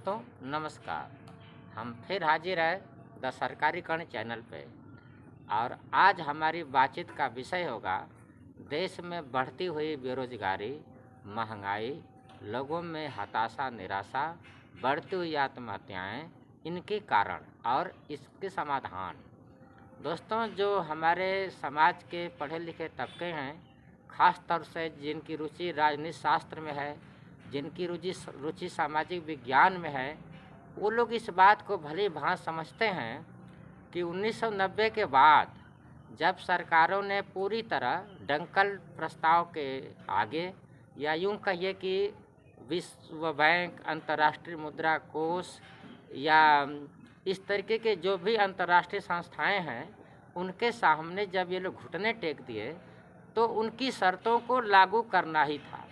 दोस्तों नमस्कार। हम फिर हाजिर है द सरकारीकरण चैनल पे और आज हमारी बातचीत का विषय होगा देश में बढ़ती हुई बेरोजगारी, महंगाई, लोगों में हताशा निराशा, बढ़ती हुई आत्महत्याएं, इनके कारण और इसके समाधान। दोस्तों, जो हमारे समाज के पढ़े लिखे तबके हैं, ख़ास तौर से जिनकी रुचि राजनीति शास्त्र में है, जिनकी रुचि सामाजिक विज्ञान में है, वो लोग इस बात को भली भांति समझते हैं कि 1990 के बाद जब सरकारों ने पूरी तरह डंकल प्रस्ताव के आगे, या यूं कहिए कि विश्व बैंक, अंतर्राष्ट्रीय मुद्रा कोष या इस तरीके के जो भी अंतर्राष्ट्रीय संस्थाएं हैं, उनके सामने जब ये लोग घुटने टेक दिए तो उनकी शर्तों को लागू करना ही था।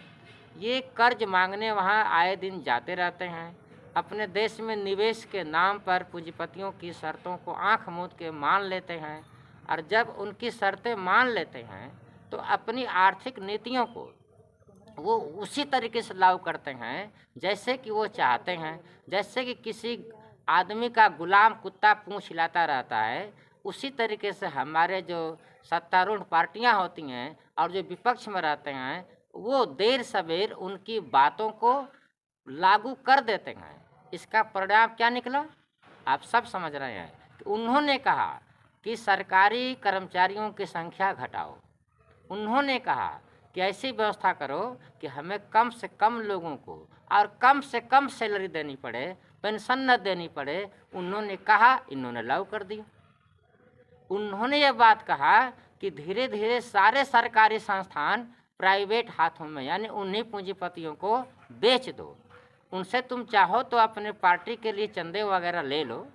ये कर्ज मांगने वहाँ आए दिन जाते रहते हैं, अपने देश में निवेश के नाम पर पूंजीपतियों की शर्तों को आंख मूंद के मान लेते हैं, और जब उनकी शर्तें मान लेते हैं तो अपनी आर्थिक नीतियों को वो उसी तरीके से लागू करते हैं जैसे कि वो चाहते हैं। जैसे कि किसी आदमी का गुलाम कुत्ता पूंछ हिलाता रहता है, उसी तरीके से हमारे जो सत्तारूढ़ पार्टियां होती हैं और जो विपक्ष में रहते हैं, वो देर सवेर उनकी बातों को लागू कर देते हैं। इसका परिणाम क्या निकला, आप सब समझ रहे हैं कि उन्होंने कहा कि सरकारी कर्मचारियों की संख्या घटाओ। उन्होंने कहा कि ऐसी व्यवस्था करो कि हमें कम से कम लोगों को और कम से कम सैलरी देनी पड़े, पेंशन न देनी पड़े। उन्होंने कहा, इन्होंने लागू कर दिया। उन्होंने ये बात कहा कि धीरे धीरे सारे सरकारी संस्थान प्राइवेट हाथों में, यानी उन्हीं पूंजीपतियों को बेच दो। उनसे तुम चाहो तो अपने पार्टी के लिए चंदे वगैरह ले लो,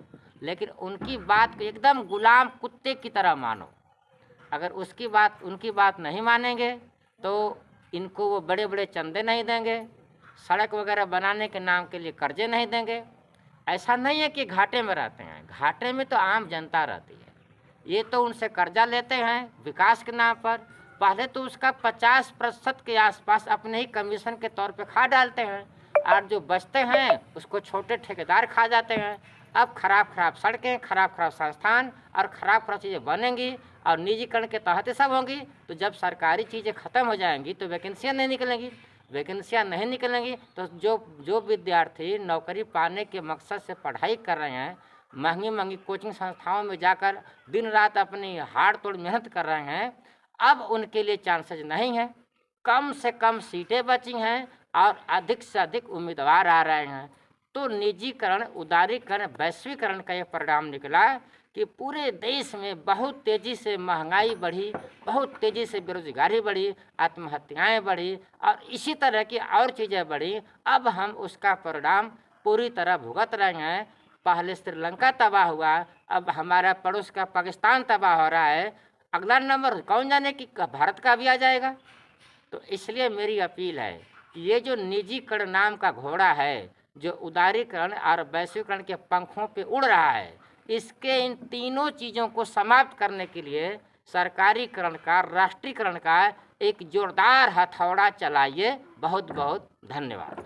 लेकिन उनकी बात को एकदम गुलाम कुत्ते की तरह मानो। अगर उनकी बात नहीं मानेंगे तो इनको वो बड़े बड़े चंदे नहीं देंगे, सड़क वगैरह बनाने के नाम के लिए कर्जे नहीं देंगे। ऐसा नहीं है कि घाटे में रहते हैं, घाटे में तो आम जनता रहती है। ये तो उनसे कर्जा लेते हैं विकास के नाम पर। पहले तो उसका 50% के आसपास अपने ही कमीशन के तौर पे खा डालते हैं, और जो बचते हैं उसको छोटे ठेकेदार खा जाते हैं। अब खराब सड़कें, खराब संस्थान और खराब चीज़ें बनेंगी और निजीकरण के तहत सब होंगी। तो जब सरकारी चीज़ें ख़त्म हो जाएंगी तो वैकेंसियाँ नहीं निकलेंगी। वैकेंसियाँ नहीं निकलेंगी तो जो विद्यार्थी नौकरी पाने के मकसद से पढ़ाई कर रहे हैं, महंगी कोचिंग संस्थाओं में जाकर दिन रात अपनी हाड़ तोड़ मेहनत कर रहे हैं, अब उनके लिए चांसेस नहीं हैं। कम से कम सीटें बची हैं और अधिक से अधिक उम्मीदवार आ रहे हैं। तो निजीकरण, उदारीकरण, वैश्वीकरण का ये परिणाम निकला कि पूरे देश में बहुत तेज़ी से महंगाई बढ़ी, बहुत तेज़ी से बेरोजगारी बढ़ी, आत्महत्याएं बढ़ी और इसी तरह की और चीज़ें बढ़ी। अब हम उसका परिणाम पूरी तरह भुगत रहे हैं। पहले श्रीलंका तबाह हुआ, अब हमारा पड़ोस का पाकिस्तान तबाह हो रहा है। अगला नंबर कौन जाने कि भारत का भी आ जाएगा। तो इसलिए मेरी अपील है कि ये जो निजीकरण नाम का घोड़ा है, जो उदारीकरण और वैश्वीकरण के पंखों पे उड़ रहा है, इसके इन तीनों चीज़ों को समाप्त करने के लिए सरकारीकरण का, राष्ट्रीयकरण का एक जोरदार हथौड़ा चलाइए। बहुत बहुत धन्यवाद।